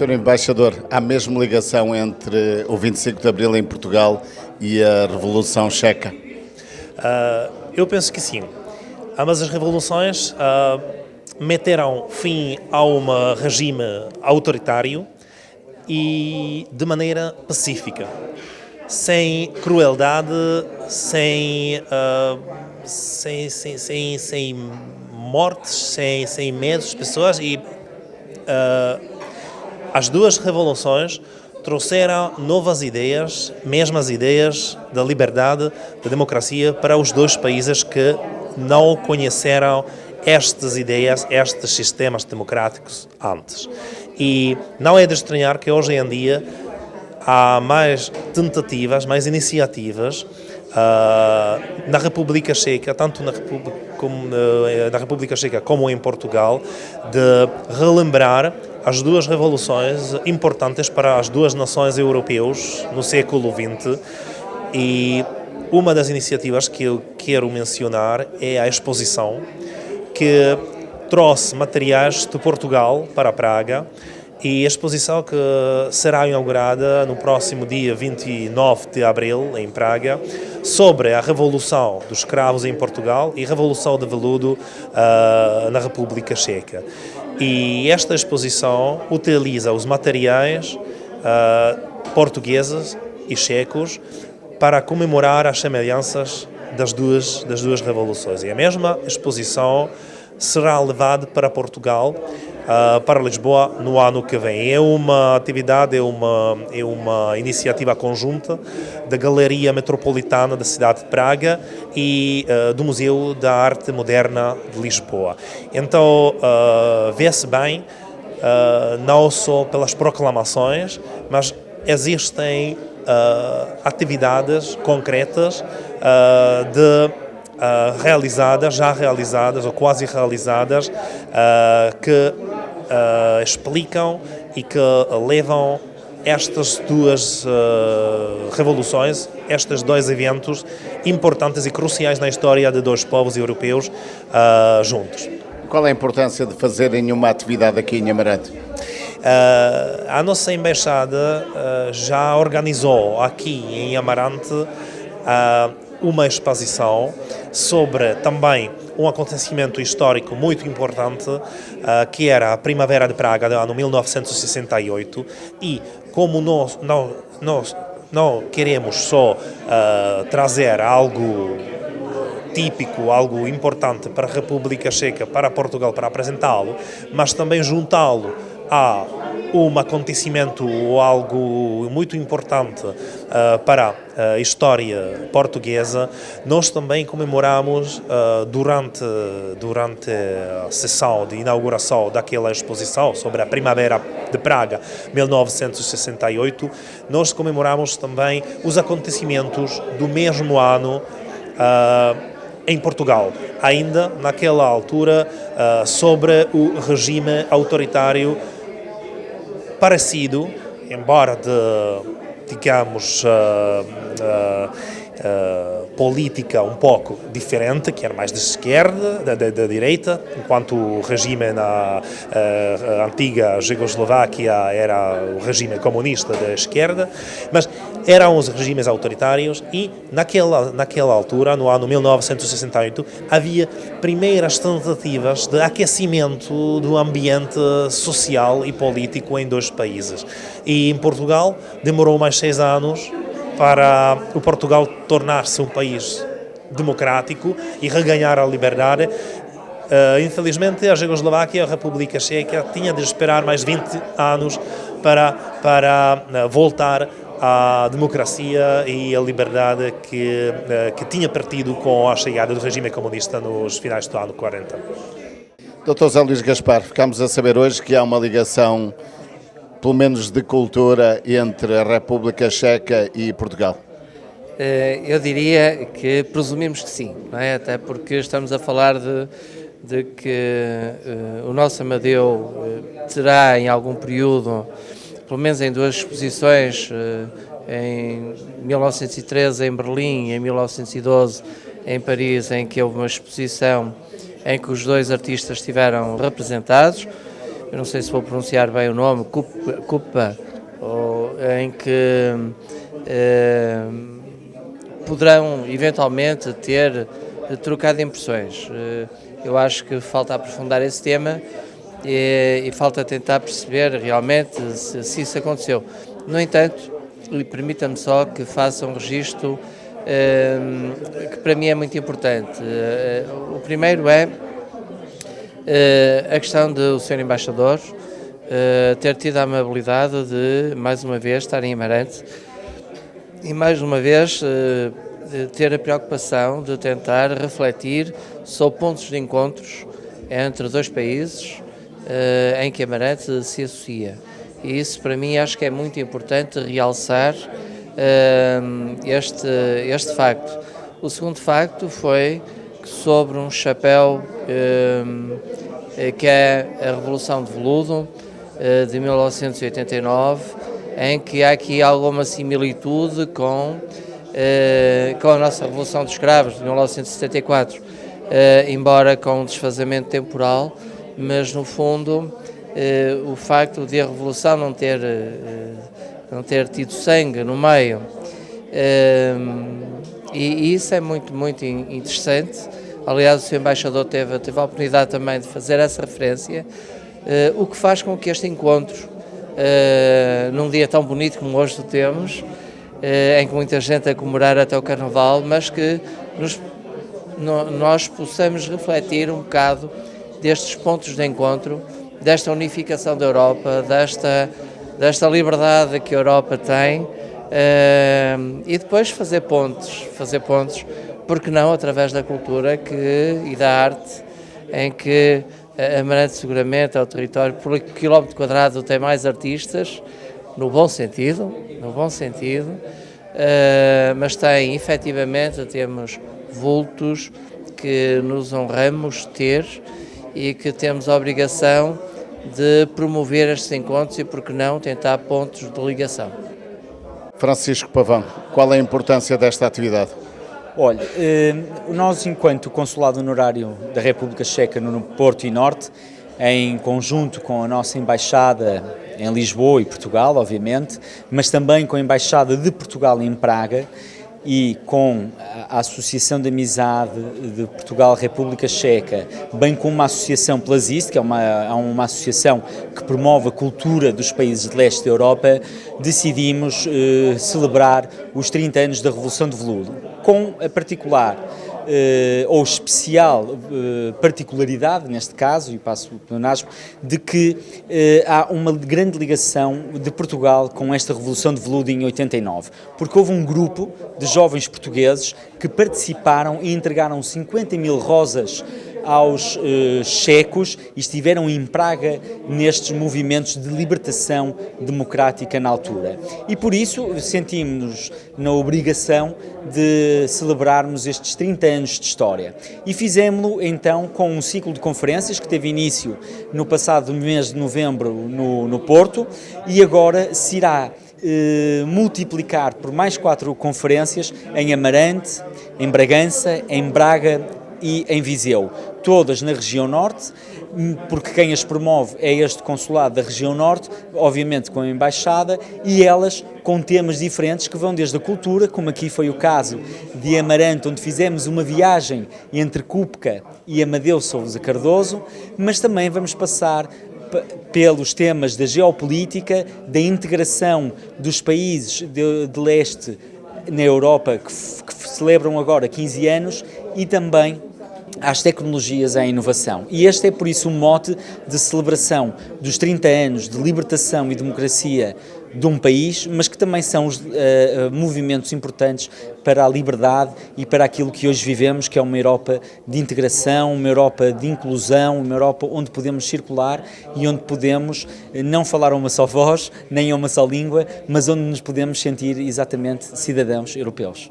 Senhor Embaixador, há mesmo ligação entre o 25 de Abril em Portugal e a Revolução Checa? Eu penso que sim. Ambas as revoluções meteram fim a um regime autoritário e de maneira pacífica, sem crueldade, sem mortes, sem medos das pessoas e as duas revoluções trouxeram novas ideias, mesmas ideias da liberdade, da democracia para os dois países que não conheceram estas ideias, estes sistemas democráticos antes. E não é de estranhar que hoje em dia há mais tentativas, mais iniciativas na República Checa, tanto na República Checa como em Portugal, de relembrar as duas revoluções importantes para as duas nações europeias no século XX. E uma das iniciativas que eu quero mencionar é a exposição que trouxe materiais de Portugal para Praga, e a exposição que será inaugurada no próximo dia 29 de abril, em Praga, sobre a Revolução dos Escravos em Portugal e a Revolução de Veludo na República Checa. E esta exposição utiliza os materiais portugueses e checos para comemorar as semelhanças das duas revoluções. E a mesma exposição será levada para Portugal, para Lisboa, no ano que vem. É uma atividade, é uma iniciativa conjunta da Galeria Metropolitana da cidade de Praga e do Museu da Arte Moderna de Lisboa. Então, vê-se bem, não só pelas proclamações, mas existem atividades concretas já realizadas ou quase realizadas, que explicam e que levam estas duas revoluções, estes dois eventos importantes e cruciais na história de dois povos europeus juntos. Qual é a importância de fazerem uma atividade aqui em Amarante? A nossa embaixada já organizou aqui em Amarante uma exposição sobre também um acontecimento histórico muito importante, que era a Primavera de Praga do ano 1968, e como nós não queremos só trazer algo típico, algo importante para a República Checa, para Portugal, para apresentá-lo, mas também juntá-lo a um acontecimento ou algo muito importante para a história portuguesa. Nós também comemoramos durante a sessão de inauguração daquela exposição sobre a Primavera de Praga 1968, nós comemoramos também os acontecimentos do mesmo ano em Portugal, ainda naquela altura, sobre o regime autoritário parecido, embora digamos, política um pouco diferente, que era mais de esquerda, da direita, enquanto o regime na antiga Jugoeslováquia era o regime comunista da esquerda, mas eram os regimes autoritários. E naquela altura, no ano 1968, havia primeiras tentativas de aquecimento do ambiente social e político em dois países. E em Portugal demorou mais 6 anos para o Portugal tornar-se um país democrático e reganhar a liberdade. Infelizmente, a Jugoeslováquia, a República Checa, tinha de esperar mais 20 anos para voltar à democracia e à liberdade que tinha partido com a chegada do regime comunista nos finais do ano 40. Dr. José Luís Gaspar, ficamos a saber hoje que há uma ligação, pelo menos de cultura, entre a República Checa e Portugal. Eu diria que presumimos que sim, não é? Até porque estamos a falar de que o nosso Amadeu terá em algum período, pelo menos em 2 exposições, em 1913 em Berlim e em 1912 em Paris, em que houve uma exposição em que os 2 artistas estiveram representados. eu não sei se vou pronunciar bem o nome, Cupa, em que poderão eventualmente ter trocado impressões. Eu acho que falta aprofundar esse tema e falta tentar perceber realmente se isso aconteceu. No entanto, permita-me só que faça um registro que para mim é muito importante. O primeiro é a questão do Sr. Embaixador ter tido a amabilidade de, mais uma vez, estar em Amarante e, mais uma vez, ter a preocupação de tentar refletir sobre pontos de encontros entre dois países em que Amarante se associa. E isso, para mim, acho que é muito importante realçar este facto. O segundo facto foi que, sobre um chapéu que é a Revolução de Veludo, de 1989, em que há aqui alguma similitude com a nossa Revolução dos Escravos, de 1974, embora com um desfazamento temporal, mas, no fundo, o facto de a Revolução não ter tido sangue no meio, e isso é muito, muito interessante. Aliás, o Sr. Embaixador teve a oportunidade também de fazer essa referência, o que faz com que este encontro, num dia tão bonito como hoje temos, em que muita gente a comemorar até o Carnaval, mas que nós possamos refletir um bocado destes pontos de encontro, desta unificação da Europa, desta liberdade que a Europa tem, e depois fazer pontes, porque não, através da cultura e da arte, em que Amarante seguramente é o território por quilómetro quadrado tem mais artistas, no bom sentido, mas tem, efetivamente, temos vultos que nos honramos ter e que temos a obrigação de promover estes encontros e, por que não, tentar pontos de ligação. Francisco Pavão, qual é a importância desta atividade? Olha, nós, enquanto Consulado Honorário da República Checa no Porto e Norte, em conjunto com a nossa Embaixada em Lisboa e Portugal, obviamente, mas também com a Embaixada de Portugal em Praga e com a Associação de Amizade de Portugal-República Checa, bem como uma associação Plazist, que é uma associação que promove a cultura dos países de leste da Europa, decidimos celebrar os 30 anos da Revolução de Veludo, com a particular ou especial particularidade, neste caso, e passo o pleonasmo, de que há uma grande ligação de Portugal com esta Revolução de Veludo em 89, porque houve um grupo de jovens portugueses que participaram e entregaram 50 mil rosas aos checos e estiveram em Praga nestes movimentos de libertação democrática na altura. E por isso sentimos-nos na obrigação de celebrarmos estes 30 anos de história. E fizemos-lo então com um ciclo de conferências que teve início no passado mês de novembro no Porto e agora se irá multiplicar por mais 4 conferências em Amarante, em Bragança, em Braga e em Viseu, todas na região norte, porque quem as promove é este consulado da região norte, obviamente com a embaixada, e elas com temas diferentes que vão desde a cultura, como aqui foi o caso de Amarante, onde fizemos uma viagem entre Cúpca e Amadeu Sousa Cardoso, mas também vamos passar pelos temas da geopolítica, da integração dos países de leste na Europa, que celebram agora 15 anos, e também às tecnologias e à inovação. E este é, por isso, um mote de celebração dos 30 anos de libertação e democracia de um país, mas que também são movimentos importantes para a liberdade e para aquilo que hoje vivemos, que é uma Europa de integração, uma Europa de inclusão, uma Europa onde podemos circular e onde podemos não falar uma só voz, nem uma só língua, mas onde nos podemos sentir exatamente cidadãos europeus.